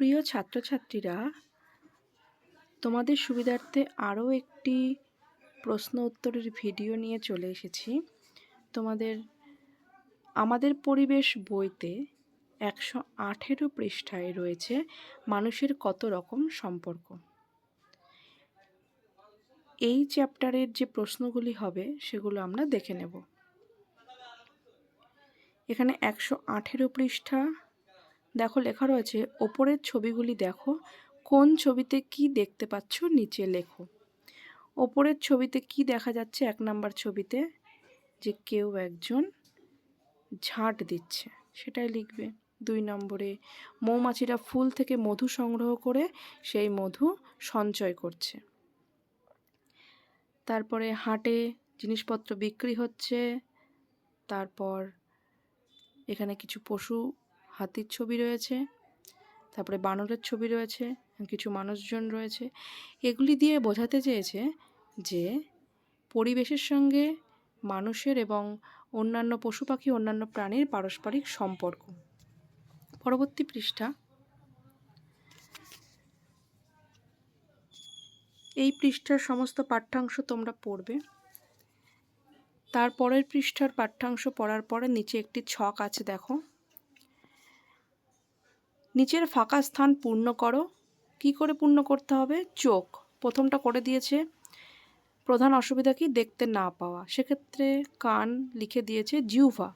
প্রিয় ছাত্রছাত্রীরা, তোমাদের সুবিধার্থে আরও একটি প্রশ্ন উত্তরের ভিডিও নিয়ে চলে এসেছি। আমাদের পরিবেশ বইতে 118 পৃষ্ঠায় রয়েছে মানুষের কত রকম সম্পর্ক। এই চ্যাপ্টারের যে প্রশ্নগুলি হবে সেগুলো আমরা দেখে নেব। এখানে 118 পৃষ্ঠা দেখো, লেখা রয়েছে ওপরের ছবিগুলি দেখো, কোন ছবিতে কি দেখতে পাচ্ছ নিচে লেখো। ওপরের ছবিতে কি দেখা যাচ্ছে? 1 নম্বর ছবিতে যে কেউ একজন ঝাঁট দিচ্ছে, সেটাই লিখবে। 2 নম্বরে মৌমাছিরা ফুল থেকে মধু সংগ্রহ করে সেই মধু সঞ্চয় করছে। তারপরে হাটে জিনিসপত্র বিক্রি হচ্ছে। তারপর এখানে কিছু পশু, হাতির ছবি রয়েছে, তারপরে বানরের ছবি রয়েছে, কিছু মানুষজন রয়েছে। এগুলি দিয়ে বোঝাতে চেয়েছে যে পরিবেশের সঙ্গে মানুষের এবং অন্যান্য পশু পাখি, অন্যান্য প্রাণীর পারস্পরিক সম্পর্ক। পরবর্তী পৃষ্ঠা। এই পৃষ্ঠার সমস্ত পাঠ্যাংশ তোমরা পড়বে। তারপরের পৃষ্ঠার পাঠ্যাংশ পড়ার পরে নিচে একটি ছক আছে, দেখো। নিচের ফাঁকা স্থান পূর্ণ করো। কি করে পূর্ণ করতে হবে? চোখ প্রথমটা করে দিয়েছে। প্রধান অসুবিধা কি? দেখতে না পাওয়া। সেক্ষেত্রে কান লিখে দিয়েছে জিহ্বা।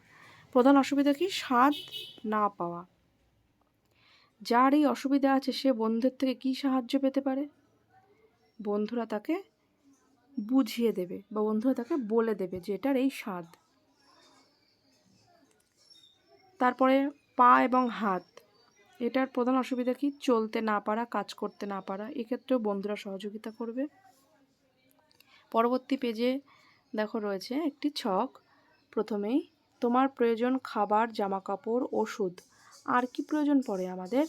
প্রধান অসুবিধা কি? স্বাদ না পাওয়া। যার এই অসুবিধা আছে সে বন্ধুদের থেকে কি সাহায্য পেতে পারে? বন্ধুরা তাকে বুঝিয়ে দেবে বা বন্ধুরা তাকে বলে দেবে যে এটার এই স্বাদ। তারপরে পা এবং হাত, এটার প্রধান অসুবিধা কি? চলতে না পারা, কাজ করতে না পারা। এক্ষেত্রেও বন্ধুরা সহযোগিতা করবে। পরবর্তী পেজে দেখো রয়েছে একটি ছক। প্রথমেই তোমার প্রয়োজন খাবার, জামাকাপড়, ওষুধ। আর কি প্রয়োজন পড়ে আমাদের?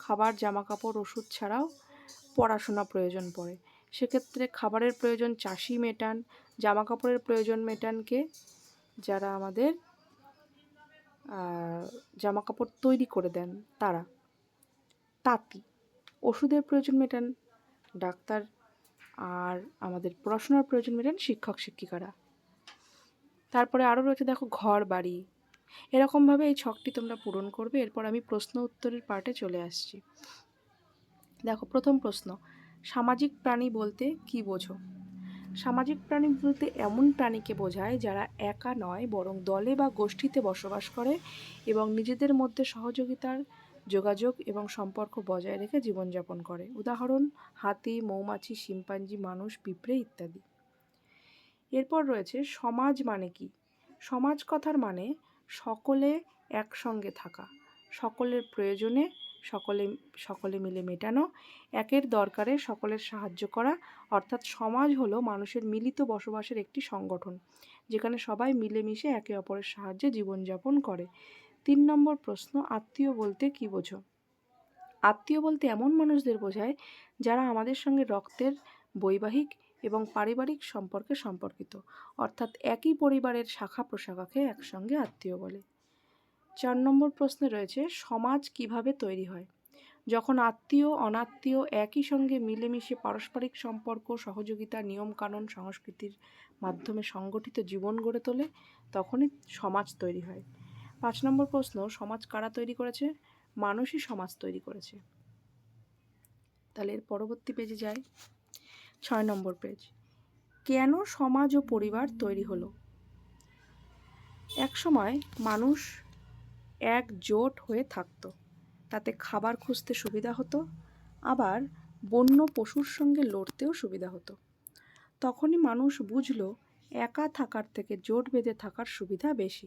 খাবার, জামাকাপড়, ওষুধ ছাড়াও পড়াশোনা প্রয়োজন পড়ে। সেক্ষেত্রে খাবারের প্রয়োজন চাষি মেটান, জামাকাপড়ের প্রয়োজন মেটানকে যারা আমাদের জামাকাপড় তৈরি করে দেন তারা, তাঁতি। ওষুধের প্রয়োজন মেটান ডাক্তার, আর আমাদের পড়াশোনার প্রয়োজন মেটান শিক্ষক শিক্ষিকারা। তারপরে আরও রয়েছে দেখো ঘর বাড়ি। এরকমভাবে এই ছকটি তোমরা পূরণ করবে। এরপর আমি প্রশ্ন উত্তরের পার্টে চলে আসছি। দেখো, প্রথম প্রশ্ন, সামাজিক প্রাণী বলতে কি বোঝো? সামাজিক প্রাণী বলতে এমন প্রাণীকে বোঝায় যারা একা নয় বরং দলে বা গোষ্ঠীতে বসবাস করে এবং নিজেদের মধ্যে সহযোগিতার, যোগাযোগ এবং সম্পর্ক বজায় রেখে জীবনযাপন করে। উদাহরণ হাতি, মৌমাছি, শিম্পাঞ্জি, মানুষ, পিঁপড়ে ইত্যাদি। এরপর রয়েছে সমাজ মানে কি? সমাজ কথার মানে সকলে একসঙ্গে থাকা, সকলের প্রয়োজনে সকলে মিলে মেটানো, একের দরকারে সকলের সাহায্য করা। অর্থাৎ সমাজ হলো মানুষের মিলিত বসবাসের একটি সংগঠন, যেখানে সবাই মিলেমিশে একে অপরের সাহায্যে জীবনযাপন করে। 3 নম্বর প্রশ্ন, আত্মীয় বলতে কি বোঝো? আত্মীয় বলতে এমন মানুষদের বোঝায় যারা আমাদের সঙ্গে রক্তের, বৈবাহিক এবং পারিবারিক সম্পর্কে সম্পর্কিত। অর্থাৎ একই পরিবারের শাখা প্রশাখাকে একসঙ্গে আত্মীয় বলে। 4 নম্বর প্রশ্নে রয়েছে সমাজ কিভাবে তৈরি হয়? যখন আত্মীয় অনাত্মীয় একই সঙ্গে মিলেমিশে পারস্পরিক সম্পর্ক, সহযোগিতা, নিয়মকানুন, সংস্কৃতির মাধ্যমে সংগঠিত জীবন গড়ে তোলে, তখনই সমাজ তৈরি হয়। 5 নম্বর প্রশ্ন, সমাজ কারা তৈরি করেছে? মানুষই সমাজ তৈরি করেছে। তাহলে এর পরবর্তী পেজে যাই। 6 নম্বর পেজ, কেন সমাজ ও পরিবার তৈরি হলো? এক সময় মানুষ একজোট হয়ে থাকতো, তাতে খাবার খুঁজতে সুবিধা হতো, আবার বন্য পশুর সঙ্গে লড়তেও সুবিধা হতো। তখনই মানুষ বুঝলো একা থাকার থেকে জোট বেঁধে থাকার সুবিধা বেশি।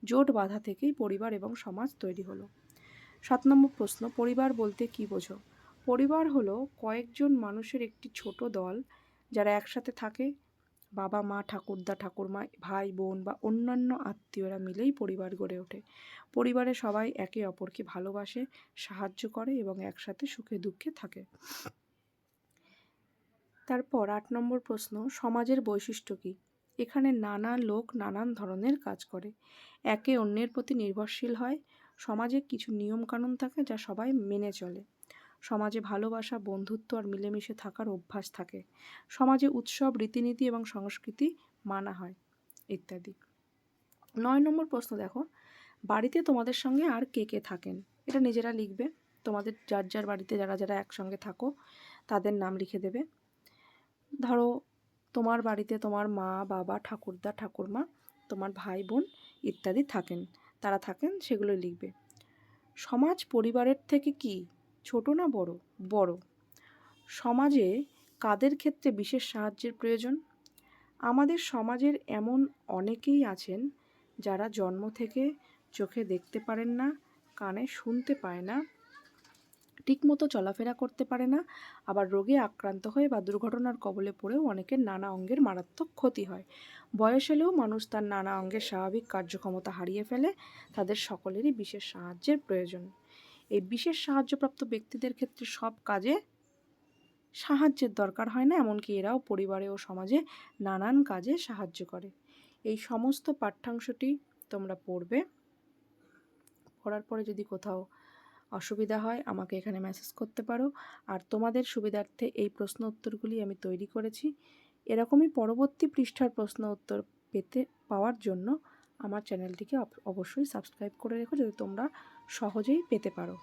জোট বাঁধা থেকেই পরিবার এবং সমাজ তৈরি হলো। 7 নম্বর প্রশ্ন, পরিবার বলতে কি বোঝো? পরিবার হলো কয়েকজন মানুষের একটি ছোট দল যারা একসাথে থাকে। বাবা মা, ঠাকুরদা ঠাকুরমা, ভাই বোন বা অন্যান্য আত্মীয়রা মিলেই পরিবার গড়ে ওঠে। পরিবারে সবাই একে অপরকে ভালোবাসে, সাহায্য করে এবং একসাথে সুখে দুঃখে থাকে। তারপর 8 নম্বর প্রশ্ন, সমাজের বৈশিষ্ট্য কী? এখানে নানা লোক নানান ধরনের কাজ করে, একে অন্যের প্রতি নির্ভরশীল হয়, সমাজে কিছু নিয়মকানুন থাকে যা সবাই মেনে চলে। সমাজে ভালোবাসা, বন্ধুত্ব আর মিলেমিশে থাকার অভ্যাস থাকে। সমাজে উৎসব, রীতিনীতি এবং সংস্কৃতি মানা হয় ইত্যাদি। ৯ নম্বর প্রশ্ন দেখো, বাড়িতে তোমাদের সঙ্গে আর কে কে থাকেন? এটা নিজেরা লিখবে। তোমাদের যার যার বাড়িতে যারা যারা একসঙ্গে থাকো তাদের নাম লিখে দেবে। ধরো তোমার বাড়িতে তোমার মা, বাবা, ঠাকুরদা, ঠাকুরমা, তোমার ভাই বোন ইত্যাদি থাকেন, তারা থাকেন সেগুলো লিখবে। সমাজ পরিবারের থেকে কি ছোট না বড়? বড়। সমাজে কাদের ক্ষেত্রে বিশেষ সাহায্যের প্রয়োজন? আমাদের সমাজের এমন অনেকেই আছেন যারা জন্ম থেকে চোখে দেখতে পারেন না, কানে শুনতে পায় না, ঠিকমতো চলাফেরা করতে পারে না, আবার রোগে আক্রান্ত হয়ে বা দুর্ঘটনার কবলে পড়েও অনেকের নানা অঙ্গের মারাত্মক ক্ষতি হয়। বয়স হলেও মানুষ তার নানা অঙ্গের স্বাভাবিক কার্যক্ষমতা হারিয়ে ফেলে। তাদের সকলেরই বিশেষ সাহায্যের প্রয়োজন। এই বিশেষ সাহায্যপ্রাপ্ত ব্যক্তিদের ক্ষেত্রে সব কাজে সাহায্যের দরকার হয় না, এমনকি এরাও পরিবারে ও সমাজে নানান কাজে সাহায্য করে। এই সমস্ত পাঠ্যাংশটি তোমরা পড়বে। পড়ার পরে যদি কোথাও অসুবিধা হয় আমাকে এখানে মেসেজ করতে পারো। আর তোমাদের সুবিধার্থে এই প্রশ্ন উত্তরগুলি আমি তৈরি করেছি। এরকমই পরবর্তী পৃষ্ঠার প্রশ্ন উত্তর পাওয়ার জন্য আমার চ্যানেলটিকে অবশ্যই সাবস্ক্রাইব করে রেখো, যাতে তোমরা সহজেই পেতে পারো।